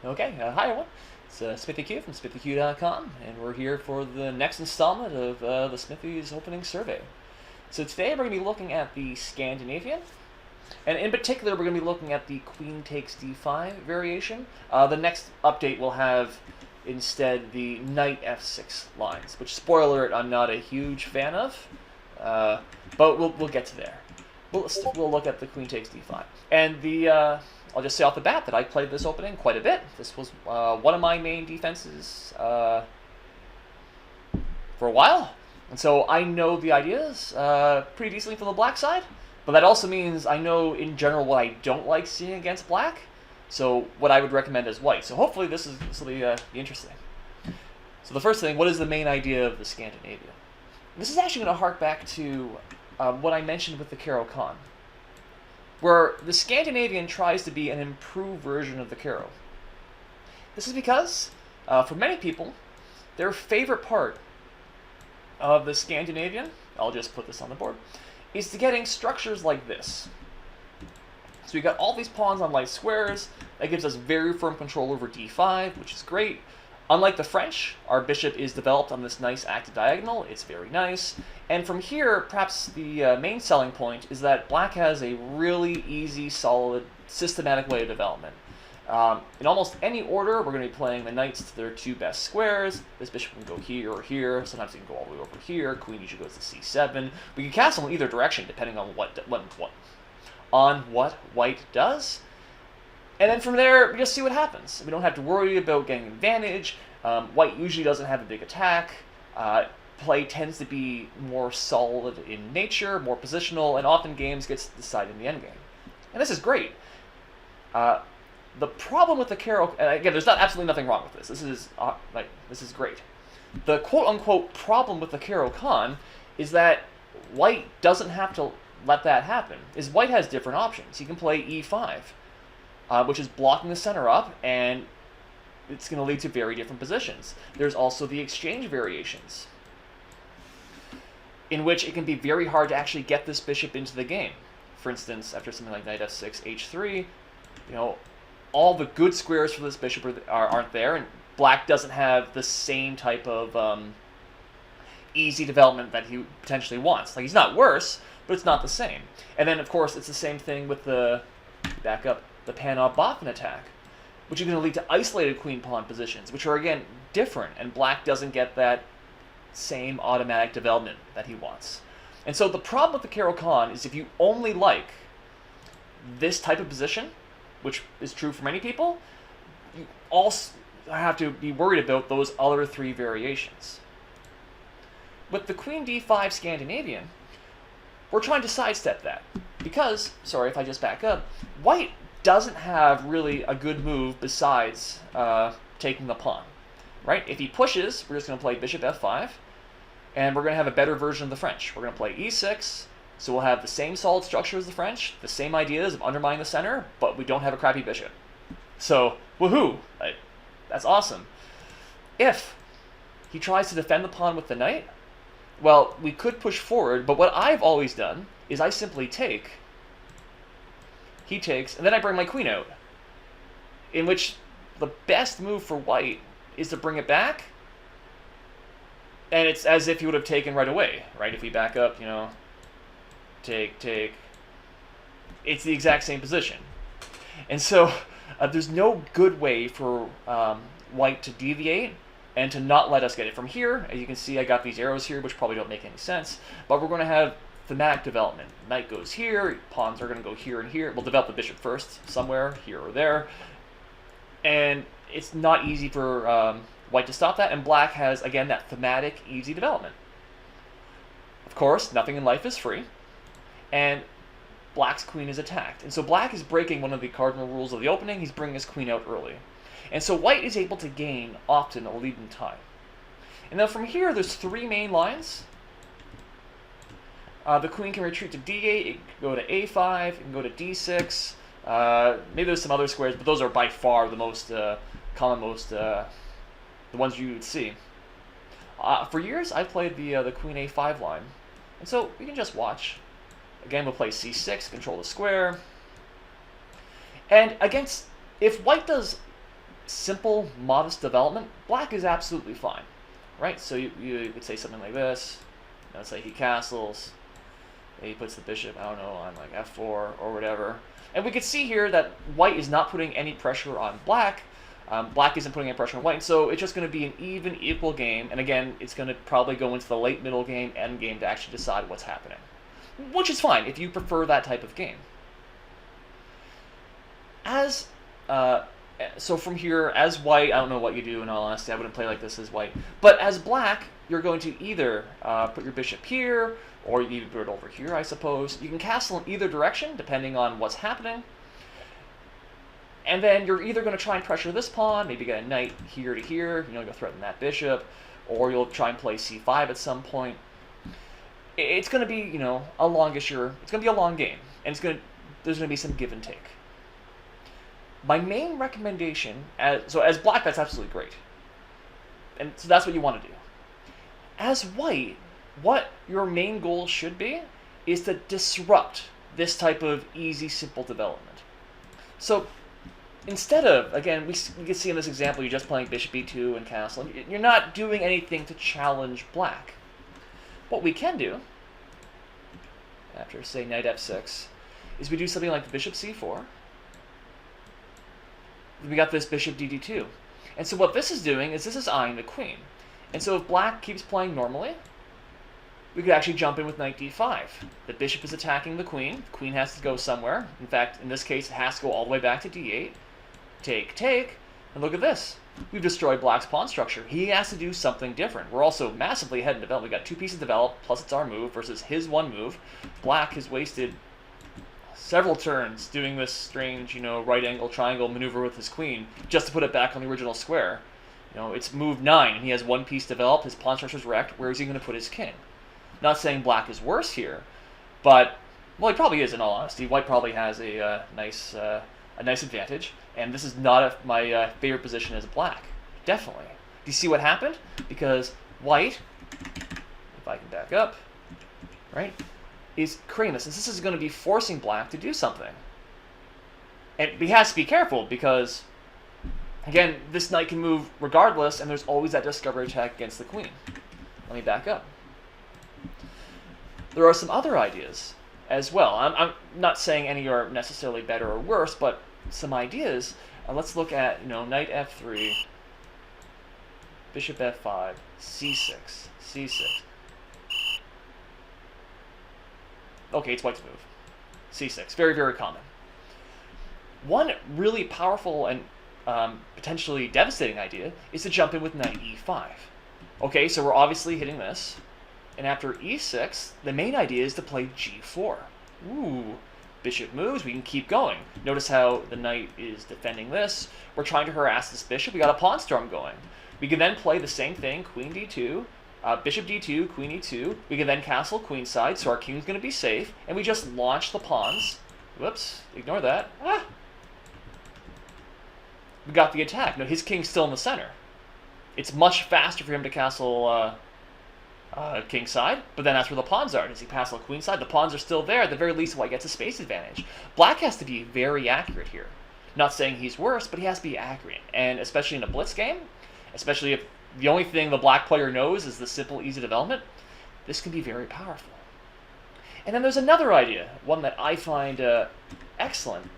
Okay, hi everyone. It's SmithyQ from SmithyQ.com, and we're here for the next installment of the Smithy's opening survey. So today we're going to be looking at the Scandinavian, and in particular we're going to be looking at the Queen takes D5 variation. The next update will have instead the Knight F6 lines, which, spoiler alert, I'm not a huge fan of, but we'll get to there. We'll look at the Queen takes D5. And I'll just say off the bat that I played this opening quite a bit. This was one of my main defenses for a while. And so I know the ideas pretty decently from the black side. But that also means I know in general what I don't like seeing against black. So what I would recommend as white. So hopefully this will be interesting. So the first thing, what is the main idea of the Scandinavian? This is actually going to hark back to what I mentioned with the Caro-Kann, where the Scandinavian tries to be an improved version of the Caro. This is because, for many people, their favorite part of the Scandinavian, I'll just put this on the board, is to getting structures like this. So we got all these pawns on light squares. That gives us very firm control over d5, which is great. Unlike the French, our bishop is developed on this nice active diagonal. It's very nice. And from here, perhaps the main selling point is that black has a really easy, solid, systematic way of development. In almost any order, we're going to be playing the knights to their two best squares. This bishop can go here or here. Sometimes it can go all the way over here. Queen usually goes to c7. We can castle in either direction depending on what white does. And then from there, we just see what happens. We don't have to worry about getting advantage. White usually doesn't have a big attack. Play tends to be more solid in nature, more positional, and often games gets decided in the endgame. And this is great. The problem with the Caro, and again, there's absolutely nothing wrong with this. This is great. The quote-unquote problem with the Caro-Kann is that white doesn't have to let that happen. White has different options. He can play e5. Which is blocking the center up, and it's going to lead to very different positions. There's also the exchange variations, in which it can be very hard to actually get this bishop into the game. For instance, after something like knight f6, h3, all the good squares for this bishop aren't there, and black doesn't have the same type of easy development that he potentially wants. Like, he's not worse, but it's not the same. And then, of course, it's the same thing with the the Panov-Boffin attack, which is going to lead to isolated queen-pawn positions, which are, again, different, and black doesn't get that same automatic development that he wants. And so the problem with the Caro-Kann is if you only like this type of position, which is true for many people, you also have to be worried about those other three variations. With the Queen d5 Scandinavian, we're trying to sidestep that. Because, sorry if I just back up, white doesn't have really a good move besides taking the pawn, right? If he pushes, we're just going to play bishop f5, and we're going to have a better version of the French. We're going to play e6, so we'll have the same solid structure as the French, the same ideas of undermining the center, but we don't have a crappy bishop. So, woohoo! That's awesome. If he tries to defend the pawn with the knight, well, we could push forward, but what I've always done is I simply take, he takes, and then I bring my queen out, in which the best move for white is to bring it back, and it's as if he would have taken right away, right? If we back up, take, it's the exact same position. And so there's no good way for white to deviate and to not let us get it from here. As you can see, I got these arrows here, which probably don't make any sense, but we're going to have thematic development. Knight goes here, pawns are going to go here and here. We'll develop the bishop first, somewhere, here or there. And it's not easy for white to stop that, and black has, again, that thematic, easy development. Of course, nothing in life is free, and black's queen is attacked. And so black is breaking one of the cardinal rules of the opening. He's bringing his queen out early. And so white is able to gain, often, a lead in time. And then from here, there's three main lines. The queen can retreat to d8, it can go to a5, it can go to d6. Maybe there's some other squares, but those are by far the most common, the ones you would see. For years, I've played the queen a5 line, and so we can just watch. Again, we'll play c6, control the square. And against, if white does simple, modest development, black is absolutely fine, right? So you could say something like this. Let's say he castles, he puts the bishop, I don't know, on like f4 or whatever. And we could see here that white is not putting any pressure on black. Black isn't putting any pressure on white, so it's just going to be an even, equal game. And again, it's going to probably go into the late middle game, end game to actually decide what's happening. Which is fine if you prefer that type of game. So from here, as white, I don't know what you do in all honesty. I wouldn't play like this as white. But as black, you're going to either put your bishop here, or you can put it over here, I suppose. You can castle in either direction, depending on what's happening. And then you're either going to try and pressure this pawn, maybe get a knight here to here, you'll threaten that bishop, or you'll try and play c5 at some point. It's going to be, a longish, it's going to be a long game, and there's going to be some give and take. My main recommendation, so as black, that's absolutely great. And so that's what you want to do. As white, what your main goal should be is to disrupt this type of easy, simple development. So instead of, again, we can see in this example, you're just playing bishop e2 and castle. You're not doing anything to challenge black. What we can do, after, say, knight f6, is we do something like bishop c4. We got this bishop dd2. And so what this is doing is this is eyeing the queen. And so if black keeps playing normally, we could actually jump in with knight d5. The bishop is attacking the queen. The queen has to go somewhere. In fact, in this case, it has to go all the way back to d8. Take, take, and look at this. We've destroyed black's pawn structure. He has to do something different. We're also massively ahead in development. We've got 2 pieces developed, plus it's our move, versus his 1 move. Black has wasted several turns doing this strange, right angle triangle maneuver with his queen, just to put it back on the original square. It's move 9, and he has 1 piece developed, his pawn structure's wrecked. Where is he going to put his king? Not saying black is worse here, but, well, he probably is in all honesty. White probably has a nice advantage, and this is not my favorite position as black. Definitely. Do you see what happened? Because white, if I can back up, right, is creating this. And this is going to be forcing black to do something. And he has to be careful because, again, this knight can move regardless, and there's always that discovery attack against the queen. Let me back up. There are some other ideas as well. I'm not saying any are necessarily better or worse, but some ideas. Let's look at, knight f3, bishop f5, c6, c6. Okay, it's white's move. c6. Very, very common. One really powerful and potentially devastating idea is to jump in with knight e5. Okay, so we're obviously hitting this. And after e6, the main idea is to play g4. Ooh, bishop moves, we can keep going. Notice how the knight is defending this. We're trying to harass this bishop. We got a pawn storm going. We can then play the same thing, queen d2, bishop d2, queen e2. We can then castle queenside, so our king's going to be safe. And we just launch the pawns. Whoops, ignore that. Ah. We got the attack. No, his king's still in the center. It's much faster for him to castle king side, but then that's where the pawns are. Does he castle queen side? The pawns are still there. At the very least, white gets a space advantage. Black has to be very accurate here. Not saying he's worse, but he has to be accurate. And especially in a blitz game, especially if the only thing the black player knows is the simple, easy development, this can be very powerful. And then there's another idea, one that I find excellent,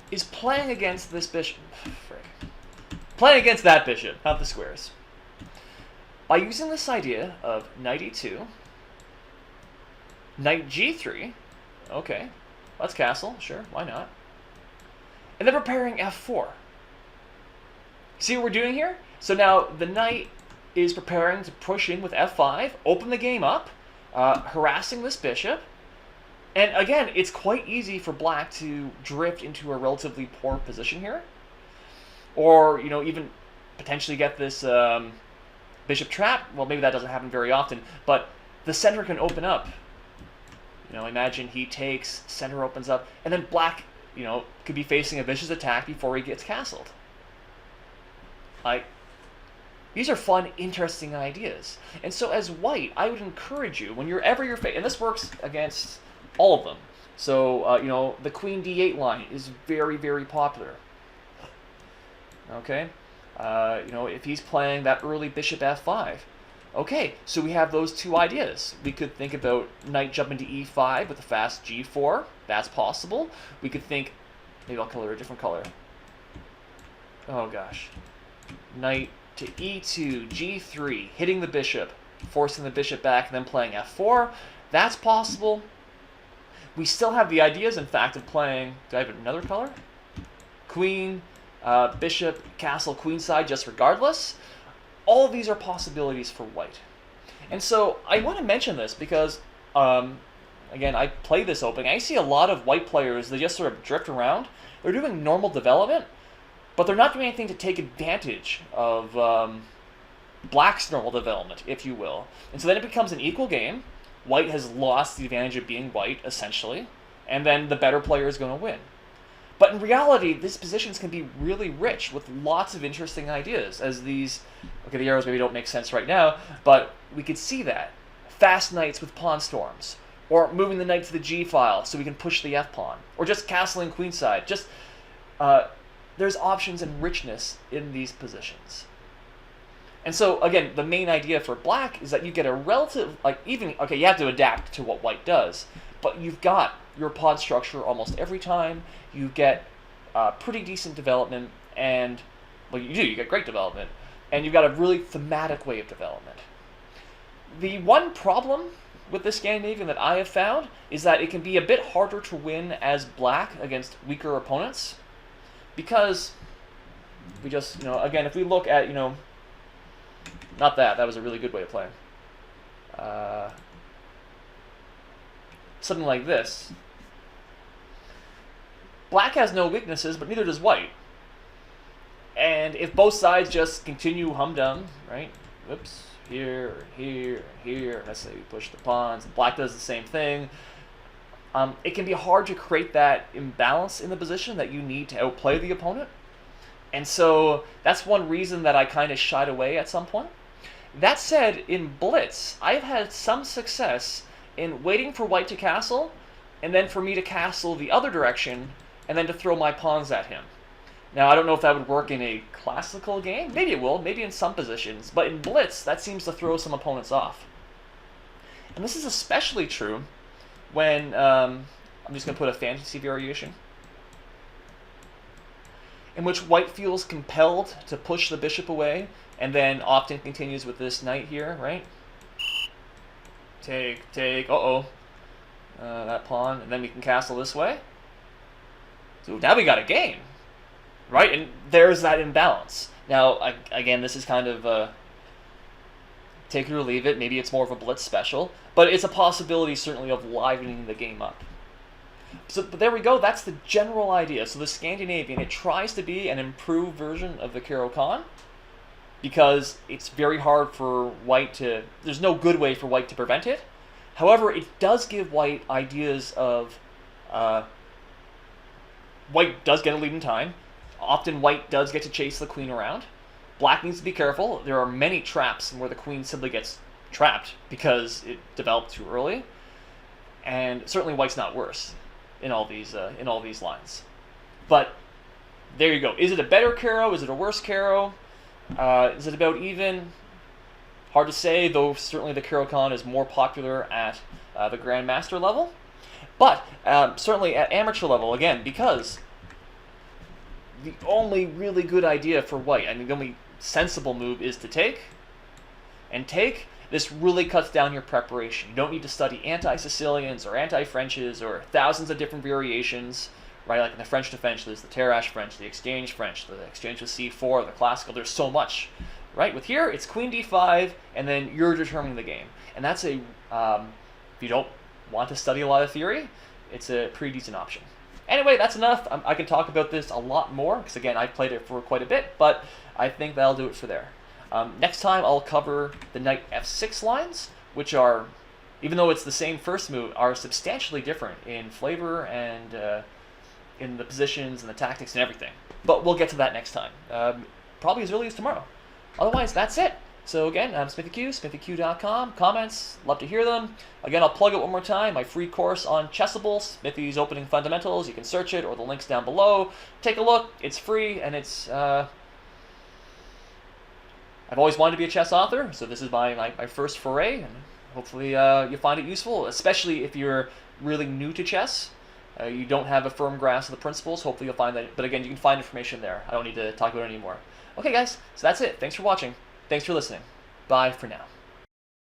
is playing against this bishop. Frick. Playing against that bishop, not the squares. By using this idea of knight e2, knight g3, okay, let's castle, sure, why not? And then preparing f4. See what we're doing here? So now the knight is preparing to push in with f5, open the game up, harassing this bishop. And again, it's quite easy for black to drift into a relatively poor position here. Or, even potentially get this bishop trap. Well, maybe that doesn't happen very often, but the center can open up. Imagine he takes, center opens up, and then black, could be facing a vicious attack before he gets castled. These are fun, interesting ideas. And so as white, I would encourage you, whenever you're facing, and this works against all of them, So, you know, the queen d8 line is very, very popular. Okay? You know, if he's playing that early bishop f5, okay, so we have those two ideas. We could think about knight jumping to e5 with a fast g4. That's possible. We could think, maybe I'll color a different color. Oh gosh. Knight to e2, g3, hitting the bishop, forcing the bishop back, and then playing f4. That's possible. We still have the ideas, in fact, of playing, do I have another color? Queen, bishop, castle, queenside, just regardless. All of these are possibilities for white. And so I want to mention this because, again, I play this opening. I see a lot of white players, they just sort of drift around. They're doing normal development, but they're not doing anything to take advantage of black's normal development, if you will. And so then it becomes an equal game. White has lost the advantage of being white, essentially, and then the better player is going to win. But in reality, these positions can be really rich with lots of interesting ideas, as these, okay, the arrows maybe don't make sense right now, but we could see that. Fast knights with pawn storms, or moving the knight to the g-file so we can push the f-pawn, or just castling queenside. Just, there's options and richness in these positions. And so, again, the main idea for black is that you get a relative, like, even, okay, you have to adapt to what white does, but you've got your pawn structure almost every time. You get pretty decent development, and, well, you get great development, and you've got a really thematic way of development. The one problem with the Scandinavian that I have found is that it can be a bit harder to win as black against weaker opponents, because we just, you know, again, if we look at, you know, not that was a really good way of playing. Something like this. Black has no weaknesses, but neither does white. And if both sides just continue humdum, right? Whoops, here, here, here. Let's say we push the pawns. Black does the same thing. It can be hard to create that imbalance in the position that you need to outplay the opponent. And so that's one reason that I kind of shied away at some point. That said, in Blitz, I've had some success in waiting for white to castle, and then for me to castle the other direction, and then to throw my pawns at him. Now, I don't know if that would work in a classical game. Maybe it will, maybe in some positions. But in Blitz, that seems to throw some opponents off. And this is especially true when, I'm just going to put a fantasy variation, in which white feels compelled to push the bishop away, and then often continues with this knight here, right? Take, that pawn, and then we can castle this way. So now we got a game, right? And there's that imbalance. Now, again, this is kind of take it or leave it. Maybe it's more of a Blitz special, but it's a possibility certainly of livening the game up. So, but there we go. That's the general idea. So the Scandinavian, it tries to be an improved version of the Caro-Kann, because it's very hard for white to, there's no good way for white to prevent it. However, it does give white ideas of, white does get a lead in time. Often white does get to chase the queen around. Black needs to be careful. There are many traps where the queen simply gets trapped because it developed too early. And certainly white's not worse in all these lines. But there you go. Is it a better Caro? Is it a worse Caro? Is it about even? Hard to say, though certainly the Caro-Kann is more popular at the Grandmaster level. But certainly at amateur level, again, because the only really good idea for white, I mean, the only sensible move is to take. And take, this really cuts down your preparation. You don't need to study anti-Sicilians or anti-Frenches or thousands of different variations. Right, like in the French defense, there's the Terrache French, the exchange French, the exchange with c4, the classical. There's so much, right? With here, it's queen d5, and then you're determining the game. And that's a, if you don't want to study a lot of theory, it's a pretty decent option. Anyway, that's enough. I can talk about this a lot more, because again, I've played it for quite a bit, but I think that'll do it for there. Next time, I'll cover the knight f6 lines, which are, even though it's the same first move, are substantially different in flavor and in the positions and the tactics and everything. But we'll get to that next time, probably as early as tomorrow. Otherwise, that's it. So again, I'm SmithyQ, SmithyQ.com. Comments, love to hear them. Again, I'll plug it one more time. My free course on Chessable, Smithy's Opening Fundamentals. You can search it, or the link's down below. Take a look. It's free, and it's... I've always wanted to be a chess author, so this is my first foray, and hopefully you find it useful, especially if you're really new to chess. You don't have a firm grasp of the principles. Hopefully you'll find that. But again, you can find information there. I don't need to talk about it anymore. Okay, guys, so that's it. Thanks for watching. Thanks for listening. Bye for now.